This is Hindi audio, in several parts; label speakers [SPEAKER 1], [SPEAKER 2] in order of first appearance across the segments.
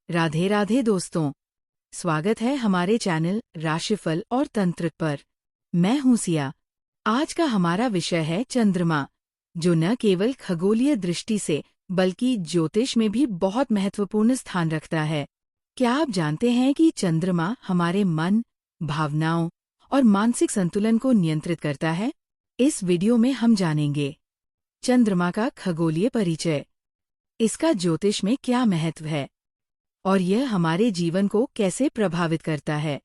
[SPEAKER 1] राधे राधे दोस्तों, स्वागत है हमारे चैनल राशिफल और तंत्र पर। मैं हूं सिया। आज का हमारा विषय है चंद्रमा, जो न केवल खगोलीय दृष्टि से बल्कि ज्योतिष में भी बहुत महत्वपूर्ण स्थान रखता है। क्या आप जानते हैं कि चंद्रमा हमारे मन, भावनाओं और मानसिक संतुलन को नियंत्रित करता है? इस वीडियो में हम जानेंगे चंद्रमा का खगोलीय परिचय, इसका ज्योतिष में क्या महत्व है और यह हमारे जीवन को कैसे प्रभावित करता है।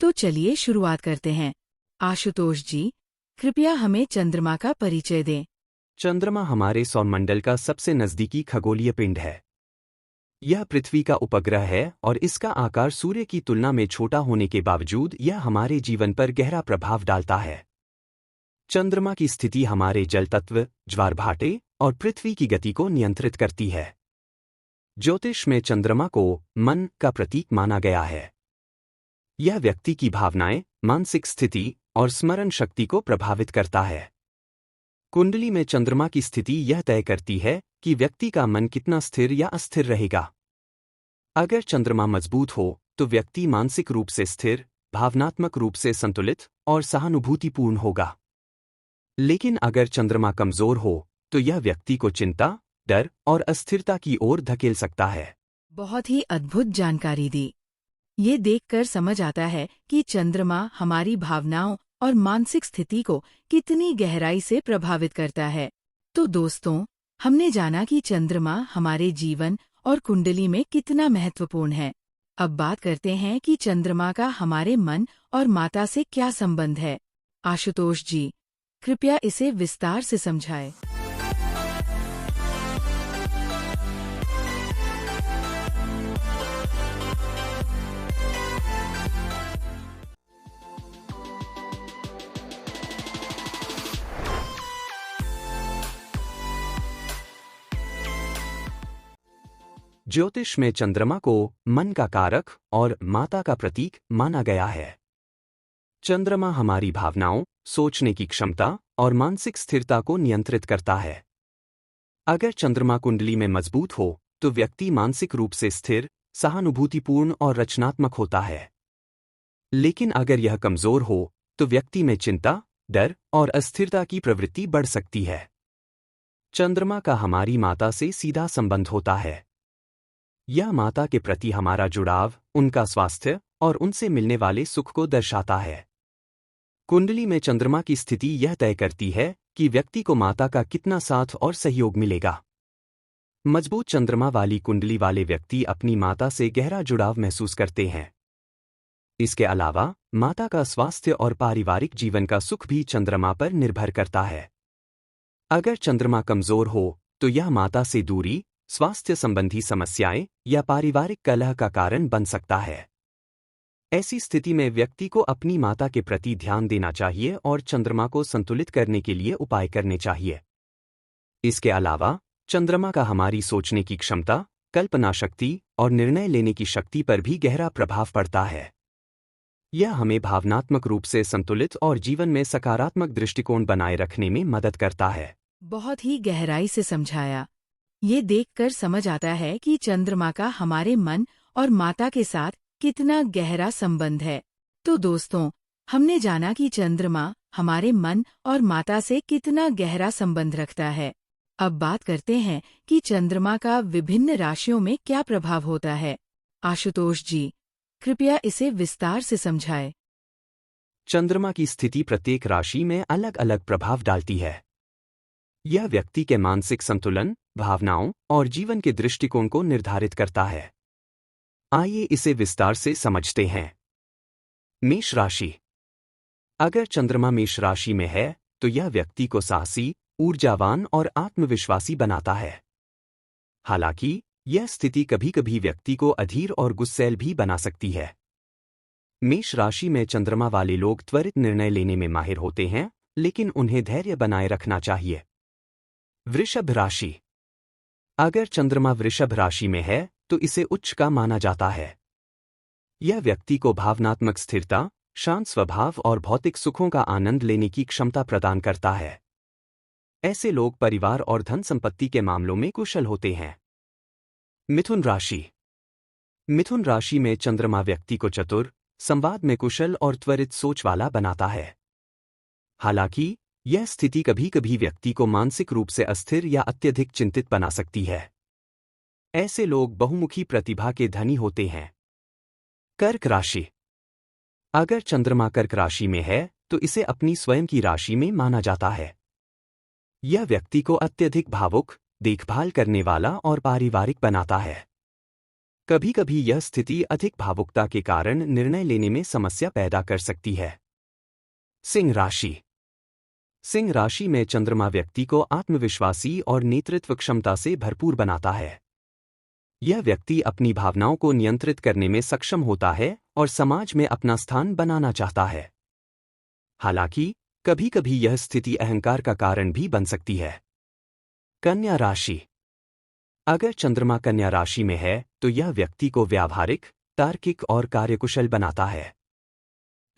[SPEAKER 1] तो चलिए शुरुआत करते हैं। आशुतोष जी, कृपया हमें चंद्रमा का परिचय दें।
[SPEAKER 2] चंद्रमा हमारे सौरमंडल का सबसे नजदीकी खगोलीय पिंड है। यह पृथ्वी का उपग्रह है और इसका आकार सूर्य की तुलना में छोटा होने के बावजूद यह हमारे जीवन पर गहरा प्रभाव डालता है। चंद्रमा की स्थिति हमारे जल तत्व, ज्वार भाटे और पृथ्वी की गति को नियंत्रित करती है। ज्योतिष में चंद्रमा को मन का प्रतीक माना गया है। यह व्यक्ति की भावनाएं, मानसिक स्थिति और स्मरण शक्ति को प्रभावित करता है। कुंडली में चंद्रमा की स्थिति यह तय करती है कि व्यक्ति का मन कितना स्थिर या अस्थिर रहेगा। अगर चंद्रमा मजबूत हो तो व्यक्ति मानसिक रूप से स्थिर, भावनात्मक रूप से संतुलित और सहानुभूतिपूर्ण होगा। लेकिन अगर चंद्रमा कमजोर हो तो यह व्यक्ति को चिंता, डर और अस्थिरता की ओर धकेल सकता है।
[SPEAKER 1] बहुत ही अद्भुत जानकारी दी। ये देखकर समझ आता है कि चंद्रमा हमारी भावनाओं और मानसिक स्थिति को कितनी गहराई से प्रभावित करता है। तो दोस्तों, हमने जाना कि चंद्रमा हमारे जीवन और कुंडली में कितना महत्वपूर्ण है। अब बात करते हैं कि चंद्रमा का हमारे मन और माता से क्या संबंध है। आशुतोष जी, कृपया इसे विस्तार से समझाएं।
[SPEAKER 2] ज्योतिष में चंद्रमा को मन का कारक और माता का प्रतीक माना गया है। चंद्रमा हमारी भावनाओं, सोचने की क्षमता और मानसिक स्थिरता को नियंत्रित करता है। अगर चंद्रमा कुंडली में मजबूत हो तो व्यक्ति मानसिक रूप से स्थिर, सहानुभूतिपूर्ण और रचनात्मक होता है। लेकिन अगर यह कमजोर हो तो व्यक्ति में चिंता, डर और अस्थिरता की प्रवृत्ति बढ़ सकती है। चंद्रमा का हमारी माता से सीधा संबंध होता है। यह माता के प्रति हमारा जुड़ाव, उनका स्वास्थ्य और उनसे मिलने वाले सुख को दर्शाता है। कुंडली में चंद्रमा की स्थिति यह तय करती है कि व्यक्ति को माता का कितना साथ और सहयोग मिलेगा। मजबूत चंद्रमा वाली कुंडली वाले व्यक्ति अपनी माता से गहरा जुड़ाव महसूस करते हैं। इसके अलावा माता का स्वास्थ्य और पारिवारिक जीवन का सुख भी चंद्रमा पर निर्भर करता है। अगर चंद्रमा कमजोर हो तो यह माता से दूरी, स्वास्थ्य संबंधी समस्याएं या पारिवारिक कलह का कारण बन सकता है। ऐसी स्थिति में व्यक्ति को अपनी माता के प्रति ध्यान देना चाहिए और चंद्रमा को संतुलित करने के लिए उपाय करने चाहिए। इसके अलावा चंद्रमा का हमारी सोचने की क्षमता, कल्पना शक्ति और निर्णय लेने की शक्ति पर भी गहरा प्रभाव पड़ता है। यह हमें भावनात्मक रूप से संतुलित और जीवन में सकारात्मक दृष्टिकोण बनाए रखने में मदद करता है।
[SPEAKER 1] बहुत ही गहराई से समझाया। ये देखकर समझ आता है कि चंद्रमा का हमारे मन और माता के साथ कितना गहरा संबंध है। तो दोस्तों, हमने जाना कि चंद्रमा हमारे मन और माता से कितना गहरा संबंध रखता है। अब बात करते हैं कि चंद्रमा का विभिन्न राशियों में क्या प्रभाव होता है। आशुतोष जी, कृपया इसे विस्तार से समझाएं।
[SPEAKER 2] चंद्रमा की स्थिति प्रत्येक राशि में अलग अलग प्रभाव डालती है। यह व्यक्ति के मानसिक संतुलन, भावनाओं और जीवन के दृष्टिकोण को निर्धारित करता है। आइए इसे विस्तार से समझते हैं। मेष राशि। अगर चंद्रमा मेष राशि में है तो यह व्यक्ति को साहसी, ऊर्जावान और आत्मविश्वासी बनाता है। हालांकि यह स्थिति कभी-कभी व्यक्ति को अधीर और गुस्सैल भी बना सकती है। मेष राशि में चंद्रमा वाले लोग त्वरित निर्णय लेने में माहिर होते हैं, लेकिन उन्हें धैर्य बनाए रखना चाहिए। वृषभ राशि। अगर चंद्रमा वृषभ राशि में है तो इसे उच्च का माना जाता है। यह व्यक्ति को भावनात्मक स्थिरता, शांत स्वभाव और भौतिक सुखों का आनंद लेने की क्षमता प्रदान करता है। ऐसे लोग परिवार और धन संपत्ति के मामलों में कुशल होते हैं। मिथुन राशि। मिथुन राशि में चंद्रमा व्यक्ति को चतुर, संवाद में कुशल और त्वरित सोच वाला बनाता है। हालांकि यह स्थिति कभी कभी व्यक्ति को मानसिक रूप से अस्थिर या अत्यधिक चिंतित बना सकती है। ऐसे लोग बहुमुखी प्रतिभा के धनी होते हैं। कर्क राशि। अगर चंद्रमा कर्क राशि में है तो इसे अपनी स्वयं की राशि में माना जाता है। यह व्यक्ति को अत्यधिक भावुक, देखभाल करने वाला और पारिवारिक बनाता है। कभी कभी यह स्थिति अधिक भावुकता के कारण निर्णय लेने में समस्या पैदा कर सकती है। सिंह राशि। सिंह राशि में चंद्रमा व्यक्ति को आत्मविश्वासी और नेतृत्व क्षमता से भरपूर बनाता है। यह व्यक्ति अपनी भावनाओं को नियंत्रित करने में सक्षम होता है और समाज में अपना स्थान बनाना चाहता है। हालांकि कभी कभी यह स्थिति अहंकार का कारण भी बन सकती है। कन्या राशि। अगर चंद्रमा कन्या राशि में है तो यह व्यक्ति को व्यावहारिक, तार्किक और कार्यकुशल बनाता है।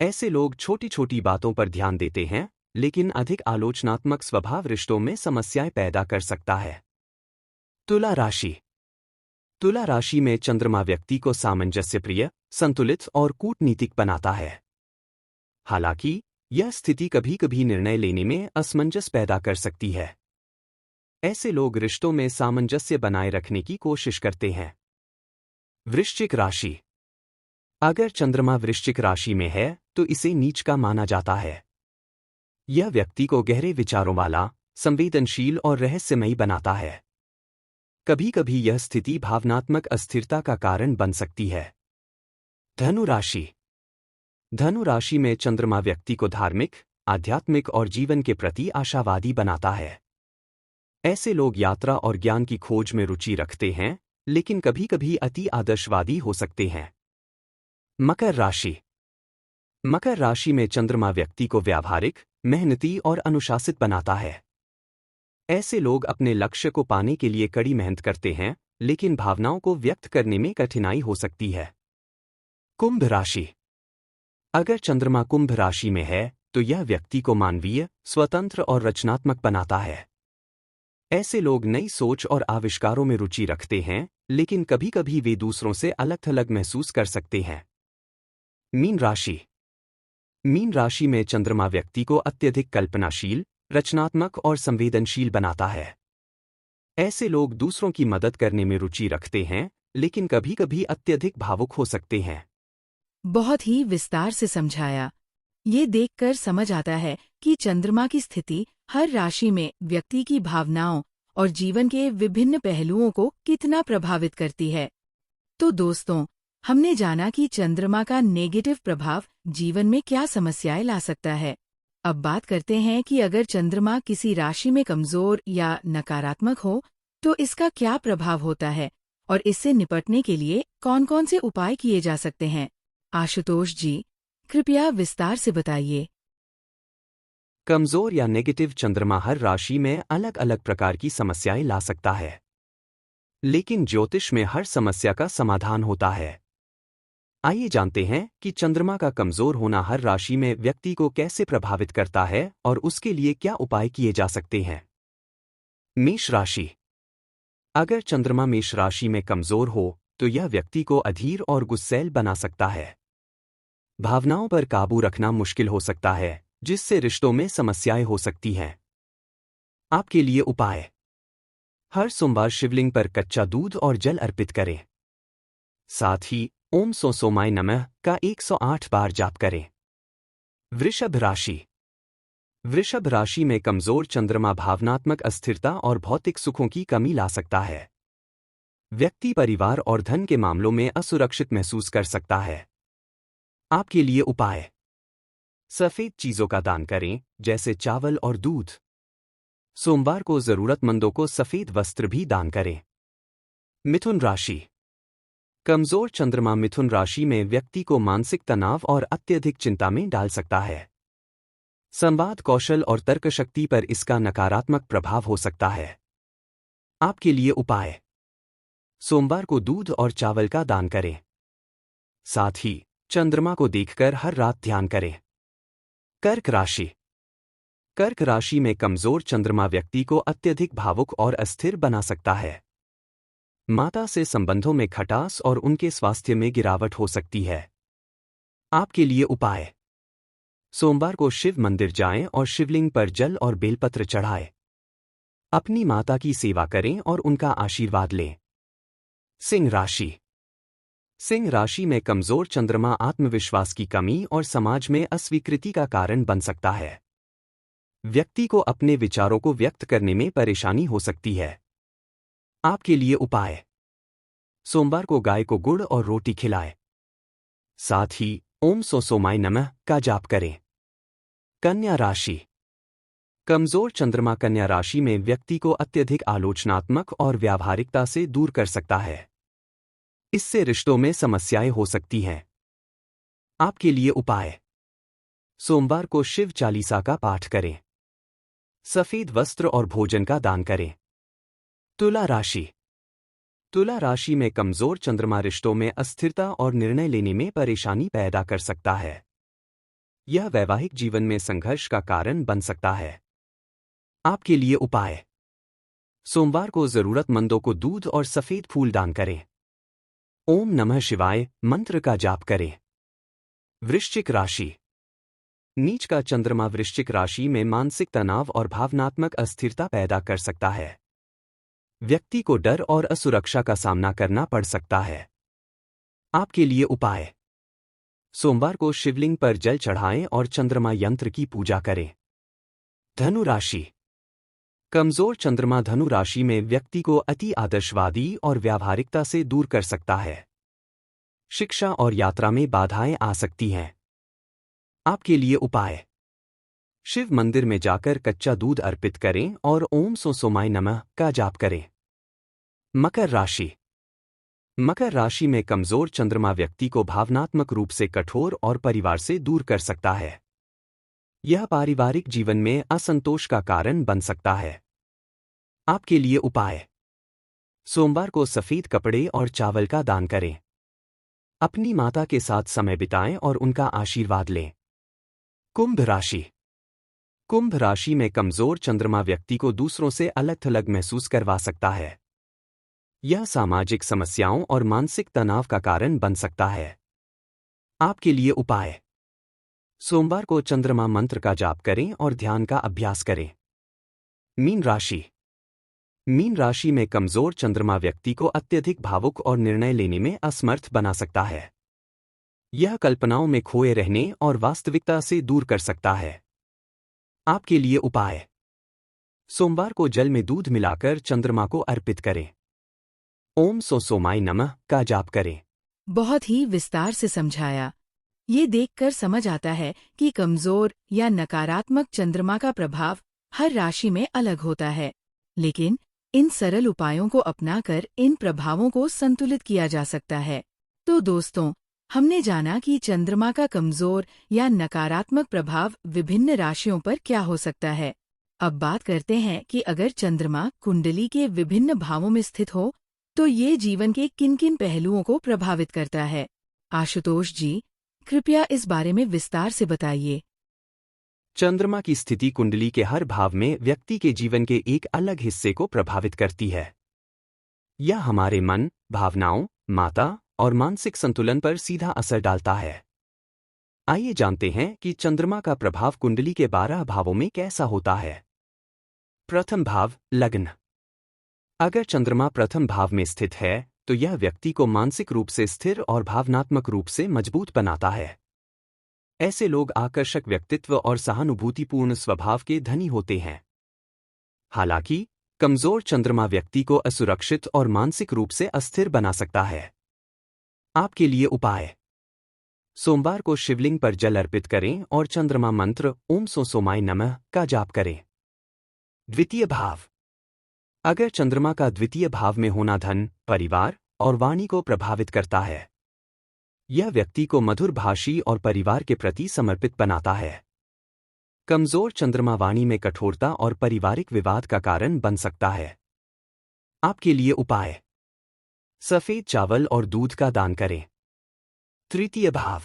[SPEAKER 2] ऐसे लोग छोटी छोटी बातों पर ध्यान देते हैं, लेकिन अधिक आलोचनात्मक स्वभाव रिश्तों में समस्याएं पैदा कर सकता है। तुला राशि। तुला राशि में चंद्रमा व्यक्ति को सामंजस्यप्रिय, संतुलित और कूटनीतिक बनाता है। हालांकि यह स्थिति कभी कभी निर्णय लेने में असमंजस पैदा कर सकती है। ऐसे लोग रिश्तों में सामंजस्य बनाए रखने की कोशिश करते हैं। वृश्चिक राशि। अगर चंद्रमा वृश्चिक राशि में है तो इसे नीच का माना जाता है। यह व्यक्ति को गहरे विचारों वाला, संवेदनशील और रहस्यमयी बनाता है। कभी कभी यह स्थिति भावनात्मक अस्थिरता का कारण बन सकती है। धनु राशि। धनु राशि में चंद्रमा व्यक्ति को धार्मिक, आध्यात्मिक और जीवन के प्रति आशावादी बनाता है। ऐसे लोग यात्रा और ज्ञान की खोज में रुचि रखते हैं, लेकिन कभी कभी अति आदर्शवादी हो सकते हैं। मकर राशि। मकर राशि में चंद्रमा व्यक्ति को व्यावहारिक, मेहनती और अनुशासित बनाता है। ऐसे लोग अपने लक्ष्य को पाने के लिए कड़ी मेहनत करते हैं, लेकिन भावनाओं को व्यक्त करने में कठिनाई हो सकती है। कुंभ राशि। अगर चंद्रमा कुंभ राशि में है तो यह व्यक्ति को मानवीय, स्वतंत्र और रचनात्मक बनाता है। ऐसे लोग नई सोच और आविष्कारों में रुचि रखते हैं, लेकिन कभी कभी वे दूसरों से अलग थलग महसूस कर सकते हैं। मीन राशि। मीन राशि में चंद्रमा व्यक्ति को अत्यधिक कल्पनाशील, रचनात्मक और संवेदनशील बनाता है। ऐसे लोग दूसरों की मदद करने में रुचि रखते हैं, लेकिन कभी कभी अत्यधिक भावुक हो सकते हैं।
[SPEAKER 1] बहुत ही विस्तार से समझाया। ये देखकर समझ आता है कि चंद्रमा की स्थिति हर राशि में व्यक्ति की भावनाओं और जीवन के विभिन्न पहलुओं को कितना प्रभावित करती है। तो दोस्तों, हमने जाना कि चंद्रमा का नेगेटिव प्रभाव जीवन में क्या समस्याएं ला सकता है। अब बात करते हैं कि अगर चंद्रमा किसी राशि में कमजोर या नकारात्मक हो तो इसका क्या प्रभाव होता है और इससे निपटने के लिए कौन-कौन से उपाय किए जा सकते हैं। आशुतोष जी, कृपया विस्तार से बताइए।
[SPEAKER 2] कमजोर या नेगेटिव चंद्रमा हर राशि में अलग अलग प्रकार की समस्याएं ला सकता है, लेकिन ज्योतिष में हर समस्या का समाधान होता है। आइए जानते हैं कि चंद्रमा का कमजोर होना हर राशि में व्यक्ति को कैसे प्रभावित करता है और उसके लिए क्या उपाय किए जा सकते हैं। मेष राशि। अगर चंद्रमा मेष राशि में कमजोर हो तो यह व्यक्ति को अधीर और गुस्सैल बना सकता है। भावनाओं पर काबू रखना मुश्किल हो सकता है, जिससे रिश्तों में समस्याएं हो सकती हैं। आपके लिए उपाय: हर सोमवार शिवलिंग पर कच्चा दूध और जल अर्पित करें। साथ ही ओम सोमाय नमः का 108 बार जाप करें। वृषभ राशि। वृषभ राशि में कमजोर चंद्रमा भावनात्मक अस्थिरता और भौतिक सुखों की कमी ला सकता है। व्यक्ति परिवार और धन के मामलों में असुरक्षित महसूस कर सकता है। आपके लिए उपाय: सफेद चीजों का दान करें, जैसे चावल और दूध। सोमवार को जरूरतमंदों को सफेद वस्त्र भी दान करें। मिथुन राशि। कमजोर चंद्रमा मिथुन राशि में व्यक्ति को मानसिक तनाव और अत्यधिक चिंता में डाल सकता है। संवाद कौशल और तर्कशक्ति पर इसका नकारात्मक प्रभाव हो सकता है। आपके लिए उपाय: सोमवार को दूध और चावल का दान करें। साथ ही चंद्रमा को देखकर हर रात ध्यान करें। कर्क राशि। कर्क राशि में कमजोर चंद्रमा व्यक्ति को अत्यधिक भावुक और अस्थिर बना सकता है। माता से संबंधों में खटास और उनके स्वास्थ्य में गिरावट हो सकती है। आपके लिए उपाय: सोमवार को शिव मंदिर जाएं और शिवलिंग पर जल और बेलपत्र चढ़ाएं। अपनी माता की सेवा करें और उनका आशीर्वाद लें। सिंह राशि। सिंह राशि में कमजोर चंद्रमा आत्मविश्वास की कमी और समाज में अस्वीकृति का कारण बन सकता है। व्यक्ति को अपने विचारों को व्यक्त करने में परेशानी हो सकती है। आपके लिए उपाय: सोमवार को गाय को गुड़ और रोटी खिलाएं। साथ ही ओम सो सोमाय नमः का जाप करें। कन्या राशि। कमजोर चंद्रमा कन्या राशि में व्यक्ति को अत्यधिक आलोचनात्मक और व्यावहारिकता से दूर कर सकता है। इससे रिश्तों में समस्याएं हो सकती हैं। आपके लिए उपाय: सोमवार को शिव चालीसा का पाठ करें। सफेद वस्त्र और भोजन का दान करें। तुला राशि। तुला राशि में कमजोर चंद्रमा रिश्तों में अस्थिरता और निर्णय लेने में परेशानी पैदा कर सकता है। यह वैवाहिक जीवन में संघर्ष का कारण बन सकता है। आपके लिए उपाय: सोमवार को जरूरतमंदों को दूध और सफेद फूल दान करें। ओम नमः शिवाय मंत्र का जाप करें। वृश्चिक राशि। नीच का चंद्रमा वृश्चिक राशि में मानसिक तनाव और भावनात्मक अस्थिरता पैदा कर सकता है। व्यक्ति को डर और असुरक्षा का सामना करना पड़ सकता है। आपके लिए उपाय: सोमवार को शिवलिंग पर जल चढ़ाएं और चंद्रमा यंत्र की पूजा करें। धनु राशि। कमजोर चंद्रमा धनु राशि में व्यक्ति को अति आदर्शवादी और व्यावहारिकता से दूर कर सकता है। शिक्षा और यात्रा में बाधाएं आ सकती हैं। आपके लिए उपाय: शिव मंदिर में जाकर कच्चा दूध अर्पित करें और ओम सो सोमाय नमः का जाप करें। मकर राशि। मकर राशि में कमजोर चंद्रमा व्यक्ति को भावनात्मक रूप से कठोर और परिवार से दूर कर सकता है। यह पारिवारिक जीवन में असंतोष का कारण बन सकता है। आपके लिए उपाय: सोमवार को सफेद कपड़े और चावल का दान करें। अपनी माता के साथ समय बिताएं और उनका आशीर्वाद लें। कुंभ राशि। कुंभ राशि में कमजोर चंद्रमा व्यक्ति को दूसरों से अलग थलग महसूस करवा सकता है। यह सामाजिक समस्याओं और मानसिक तनाव का कारण बन सकता है। आपके लिए उपाय: सोमवार को चंद्रमा मंत्र का जाप करें और ध्यान का अभ्यास करें। मीन राशि। मीन राशि में कमजोर चंद्रमा व्यक्ति को अत्यधिक भावुक और निर्णय लेने में असमर्थ बना सकता है। यह कल्पनाओं में खोए रहने और वास्तविकता से दूर कर सकता है। आपके लिए उपाय: सोमवार को जल में दूध मिलाकर चंद्रमा को अर्पित करें। ओम सो सोमाय नमः का जाप करें।
[SPEAKER 1] बहुत ही विस्तार से समझाया। ये देखकर समझ आता है कि कमजोर या नकारात्मक चंद्रमा का प्रभाव हर राशि में अलग होता है, लेकिन इन सरल उपायों को अपनाकर इन प्रभावों को संतुलित किया जा सकता है। तो दोस्तों, हमने जाना कि चंद्रमा का कमजोर या नकारात्मक प्रभाव विभिन्न राशियों पर क्या हो सकता है। अब बात करते हैं कि अगर चंद्रमा कुंडली के विभिन्न भावों में स्थित हो तो ये जीवन के किन-किन पहलुओं को प्रभावित करता है। आशुतोष जी, कृपया इस बारे में विस्तार से बताइए।
[SPEAKER 2] चंद्रमा की स्थिति कुंडली के हर भाव में व्यक्ति के जीवन के एक अलग हिस्से को प्रभावित करती है। यह हमारे मन, भावनाओं, माता और मानसिक संतुलन पर सीधा असर डालता है। आइए जानते हैं कि चंद्रमा का प्रभाव कुंडली के 12 भावों में कैसा होता है। प्रथम भाव, लग्न। अगर चंद्रमा प्रथम भाव में स्थित है तो यह व्यक्ति को मानसिक रूप से स्थिर और भावनात्मक रूप से मजबूत बनाता है। ऐसे लोग आकर्षक व्यक्तित्व और सहानुभूतिपूर्ण स्वभाव के धनी होते हैं। हालांकि कमजोर चंद्रमा व्यक्ति को असुरक्षित और मानसिक रूप से अस्थिर बना सकता है। आपके लिए उपाय: सोमवार को शिवलिंग पर जल अर्पित करें और चंद्रमा मंत्र ओम सो सोमाय नमः का जाप करें। द्वितीय भाव। अगर चंद्रमा का द्वितीय भाव में होना धन, परिवार और वाणी को प्रभावित करता है। यह व्यक्ति को मधुरभाषी और परिवार के प्रति समर्पित बनाता है। कमजोर चंद्रमा वाणी में कठोरता और पारिवारिक विवाद का कारण बन सकता है। आपके लिए उपाय: सफेद चावल और दूध का दान करें। तृतीय भाव।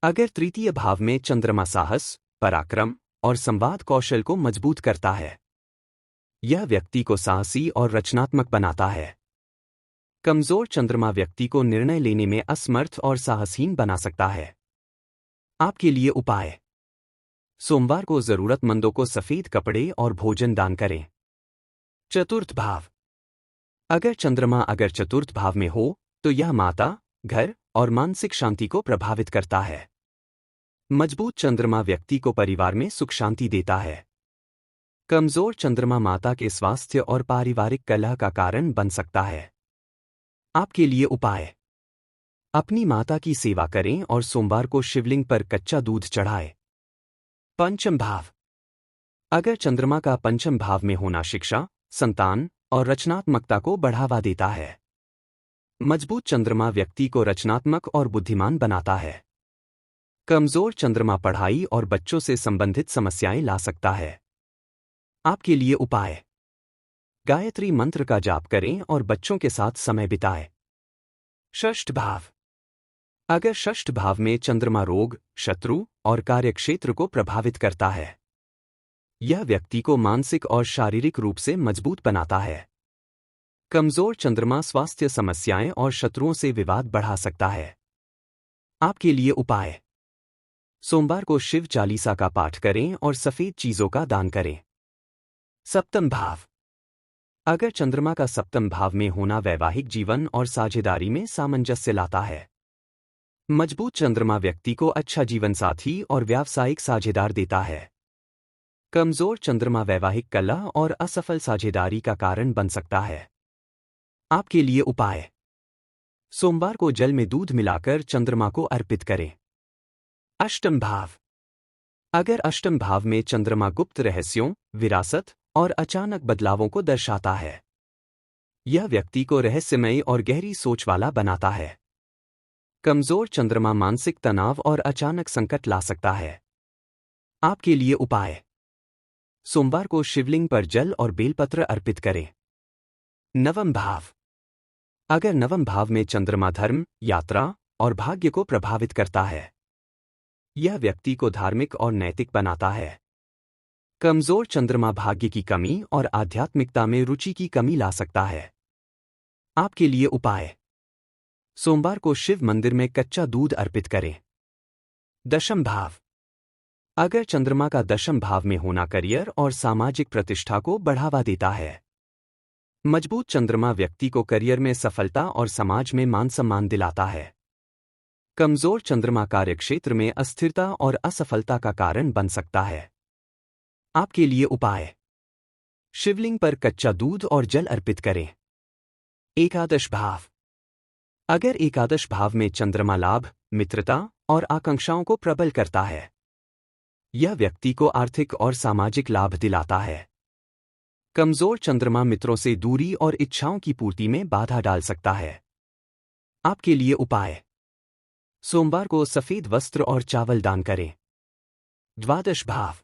[SPEAKER 2] अगर तृतीय भाव में चंद्रमा साहस, पराक्रम और संवाद कौशल को मजबूत करता है। यह व्यक्ति को साहसी और रचनात्मक बनाता है। कमजोर चंद्रमा व्यक्ति को निर्णय लेने में असमर्थ और साहसहीन बना सकता है। आपके लिए उपाय: सोमवार को जरूरतमंदों को सफेद कपड़े और भोजन दान करें। चतुर्थ भाव: अगर चतुर्थ भाव में हो तो यह माता, घर और मानसिक शांति को प्रभावित करता है। मजबूत चंद्रमा व्यक्ति को परिवार में सुख शांति देता है। कमजोर चंद्रमा माता के स्वास्थ्य और पारिवारिक कलह का कारण बन सकता है। आपके लिए उपाय: अपनी माता की सेवा करें और सोमवार को शिवलिंग पर कच्चा दूध चढ़ाएं। पंचम भाव: अगर चंद्रमा का पंचम भाव में होना शिक्षा, संतान और रचनात्मकता को बढ़ावा देता है। मजबूत चंद्रमा व्यक्ति को रचनात्मक और बुद्धिमान बनाता है। कमजोर चंद्रमा पढ़ाई और बच्चों से संबंधित समस्याएं ला सकता है। आपके लिए उपाय: गायत्री मंत्र का जाप करें और बच्चों के साथ समय बिताएं। षष्ठ भाव: अगर षष्ठ भाव में चंद्रमा रोग, शत्रु और कार्यक्षेत्र को प्रभावित करता है। यह व्यक्ति को मानसिक और शारीरिक रूप से मजबूत बनाता है। कमजोर चंद्रमा स्वास्थ्य समस्याएं और शत्रुओं से विवाद बढ़ा सकता है। आपके लिए उपाय: सोमवार को शिव चालीसा का पाठ करें और सफेद चीजों का दान करें। सप्तम भाव: अगर चंद्रमा का सप्तम भाव में होना वैवाहिक जीवन और साझेदारी में सामंजस्य लाता है। मजबूत चंद्रमा व्यक्ति को अच्छा जीवन साथी और व्यावसायिक साझेदार देता है। कमजोर चंद्रमा वैवाहिक कलह और असफल साझेदारी का कारण बन सकता है। आपके लिए उपाय: सोमवार को जल में दूध मिलाकर चंद्रमा को अर्पित करें। अष्टम भाव: अगर अष्टम भाव में चंद्रमा गुप्त रहस्यों, विरासत और अचानक बदलावों को दर्शाता है। यह व्यक्ति को रहस्यमयी और गहरी सोच वाला बनाता है। कमजोर चंद्रमा मानसिक तनाव और अचानक संकट ला सकता है। आपके लिए उपाय: सोमवार को शिवलिंग पर जल और बेलपत्र अर्पित करें। नवम भाव: अगर नवम भाव में चंद्रमा धर्म, यात्रा और भाग्य को प्रभावित करता है। यह व्यक्ति को धार्मिक और नैतिक बनाता है। कमजोर चंद्रमा भाग्य की कमी और आध्यात्मिकता में रुचि की कमी ला सकता है। आपके लिए उपाय: सोमवार को शिव मंदिर में कच्चा दूध अर्पित करें। दशम भाव: अगर चंद्रमा का दशम भाव में होना करियर और सामाजिक प्रतिष्ठा को बढ़ावा देता है। मजबूत चंद्रमा व्यक्ति को करियर में सफलता और समाज में मान सम्मान दिलाता है। कमजोर चंद्रमा कार्यक्षेत्र में अस्थिरता और असफलता का कारण बन सकता है। आपके लिए उपाय: शिवलिंग पर कच्चा दूध और जल अर्पित करें। एकादश भाव: अगर एकादश भाव में चंद्रमा लाभ, मित्रता और आकांक्षाओं को प्रबल करता है। यह व्यक्ति को आर्थिक और सामाजिक लाभ दिलाता है। कमजोर चंद्रमा मित्रों से दूरी और इच्छाओं की पूर्ति में बाधा डाल सकता है। आपके लिए उपाय: सोमवार को सफेद वस्त्र और चावल दान करें। द्वादश भाव: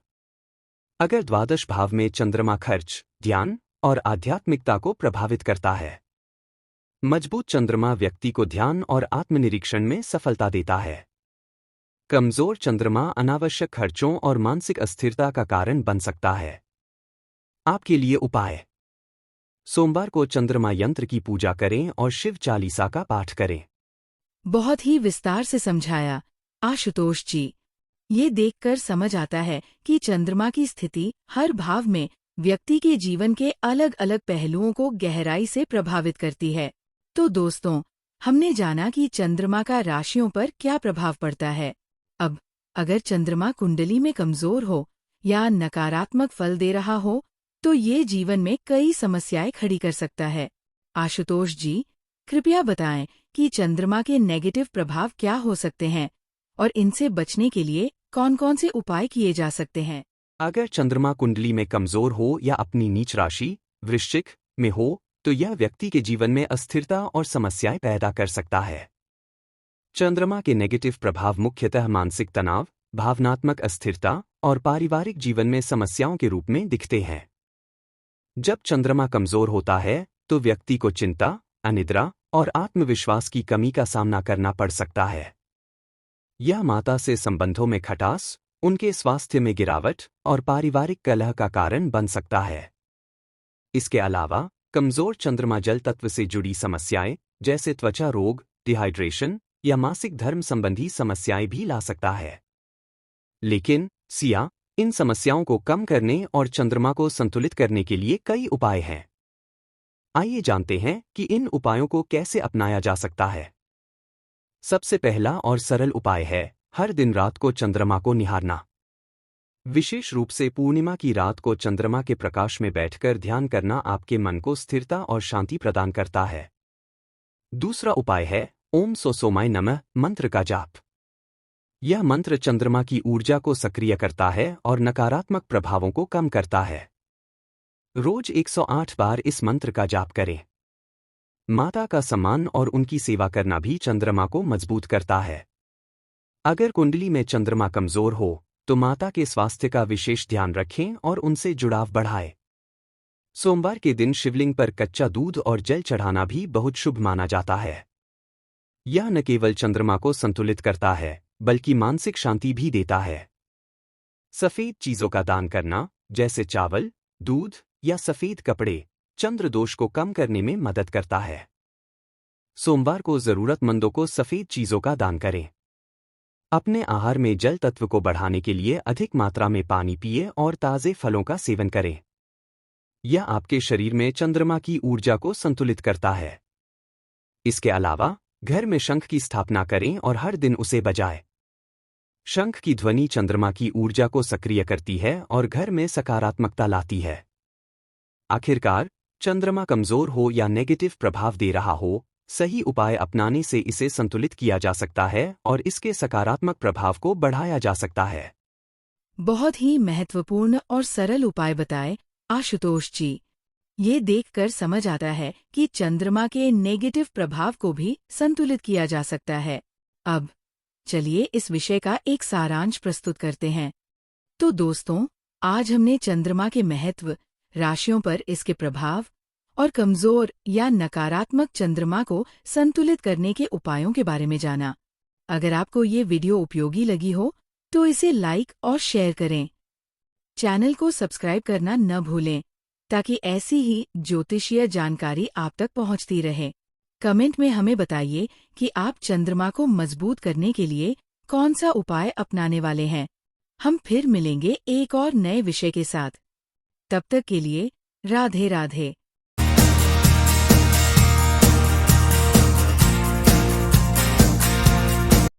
[SPEAKER 2] अगर द्वादश भाव में चंद्रमा खर्च, ध्यान और आध्यात्मिकता को प्रभावित करता है। मजबूत चंद्रमा व्यक्ति को ध्यान और आत्मनिरीक्षण में सफलता देता है। कमजोर चंद्रमा अनावश्यक खर्चों और मानसिक अस्थिरता का कारण बन सकता है। आपके लिए उपाय: सोमवार को चंद्रमा यंत्र की पूजा करें और शिव चालीसा का पाठ करें।
[SPEAKER 1] बहुत ही विस्तार से समझाया आशुतोष जी। ये देखकर समझ आता है कि चंद्रमा की स्थिति हर भाव में व्यक्ति के जीवन के अलग अलग पहलुओं को गहराई से प्रभावित करती है। तो दोस्तों, हमने जाना कि चंद्रमा का राशियों पर क्या प्रभाव पड़ता है। अब अगर चंद्रमा कुंडली में कमजोर हो या नकारात्मक फल दे रहा हो तो ये जीवन में कई समस्याएं खड़ी कर सकता है। आशुतोष जी, कृपया बताएं कि चंद्रमा के नेगेटिव प्रभाव क्या हो सकते हैं और इनसे बचने के लिए कौन-कौन से उपाय किए जा सकते हैं।
[SPEAKER 2] अगर चंद्रमा कुंडली में कमजोर हो या अपनी नीच राशि वृश्चिक में हो तो यह व्यक्ति के जीवन में अस्थिरता और समस्याएं पैदा कर सकता है। चंद्रमा के नेगेटिव प्रभाव मुख्यतः मानसिक तनाव, भावनात्मक अस्थिरता और पारिवारिक जीवन में समस्याओं के रूप में दिखते हैं। जब चंद्रमा कमजोर होता है तो व्यक्ति को चिंता, अनिद्रा और आत्मविश्वास की कमी का सामना करना पड़ सकता है। यह माता से संबंधों में खटास, उनके स्वास्थ्य में गिरावट और पारिवारिक कलह का कारण बन सकता है। इसके अलावा कमजोर चंद्रमा जल तत्व से जुड़ी समस्याएं, जैसे त्वचा रोग, डिहाइड्रेशन या मासिक धर्म संबंधी समस्याएं भी ला सकता है। लेकिन सिया, इन समस्याओं को कम करने और चंद्रमा को संतुलित करने के लिए कई उपाय हैं। आइए जानते हैं कि इन उपायों को कैसे अपनाया जा सकता है। सबसे पहला और सरल उपाय है हर दिन रात को चंद्रमा को निहारना। विशेष रूप से पूर्णिमा की रात को चंद्रमा के प्रकाश में बैठकर ध्यान करना आपके मन को स्थिरता और शांति प्रदान करता है। दूसरा उपाय है ओम सोसोमाय नमः मंत्र का जाप। यह मंत्र चंद्रमा की ऊर्जा को सक्रिय करता है और नकारात्मक प्रभावों को कम करता है। रोज 108 बार इस मंत्र का जाप करें। माता का सम्मान और उनकी सेवा करना भी चंद्रमा को मजबूत करता है। अगर कुंडली में चंद्रमा कमजोर हो तो माता के स्वास्थ्य का विशेष ध्यान रखें और उनसे जुड़ाव बढ़ाएं। सोमवार के दिन शिवलिंग पर कच्चा दूध और जल चढ़ाना भी बहुत शुभ माना जाता है। यह न केवल चंद्रमा को संतुलित करता है बल्कि मानसिक शांति भी देता है। सफेद चीजों का दान करना, जैसे चावल, दूध या सफेद कपड़े, चंद्र दोष को कम करने में मदद करता है। सोमवार को जरूरतमंदों को सफेद चीजों का दान करें। अपने आहार में जल तत्व को बढ़ाने के लिए अधिक मात्रा में पानी पिए और ताजे फलों का सेवन करें। यह आपके शरीर में चंद्रमा की ऊर्जा को संतुलित करता है। इसके अलावा घर में शंख की स्थापना करें और हर दिन उसे बजाएं। शंख की ध्वनि चंद्रमा की ऊर्जा को सक्रिय करती है और घर में सकारात्मकता लाती है। आखिरकार, चंद्रमा कमजोर हो या नेगेटिव प्रभाव दे रहा हो, सही उपाय अपनाने से इसे संतुलित किया जा सकता है और इसके सकारात्मक प्रभाव को बढ़ाया जा सकता है।
[SPEAKER 1] बहुत ही महत्वपूर्ण और सरल उपाय बताए आशुतोष जी। ये देखकर समझ आता है कि चंद्रमा के नेगेटिव प्रभाव को भी संतुलित किया जा सकता है। अब चलिए इस विषय का एक सारांश प्रस्तुत करते हैं। तो दोस्तों, आज हमने चंद्रमा के महत्व, राशियों पर इसके प्रभाव और कमजोर या नकारात्मक चंद्रमा को संतुलित करने के उपायों के बारे में जाना। अगर आपको ये वीडियो उपयोगी लगी हो तो इसे लाइक और शेयर करें। चैनल को सब्सक्राइब करना न भूलें ताकि ऐसी ही ज्योतिषीय जानकारी आप तक पहुंचती रहे। कमेंट में हमें बताइए कि आप चंद्रमा को मजबूत करने के लिए कौन सा उपाय अपनाने वाले हैं। हम फिर मिलेंगे एक और नए विषय के साथ। तब तक के लिए राधे राधे।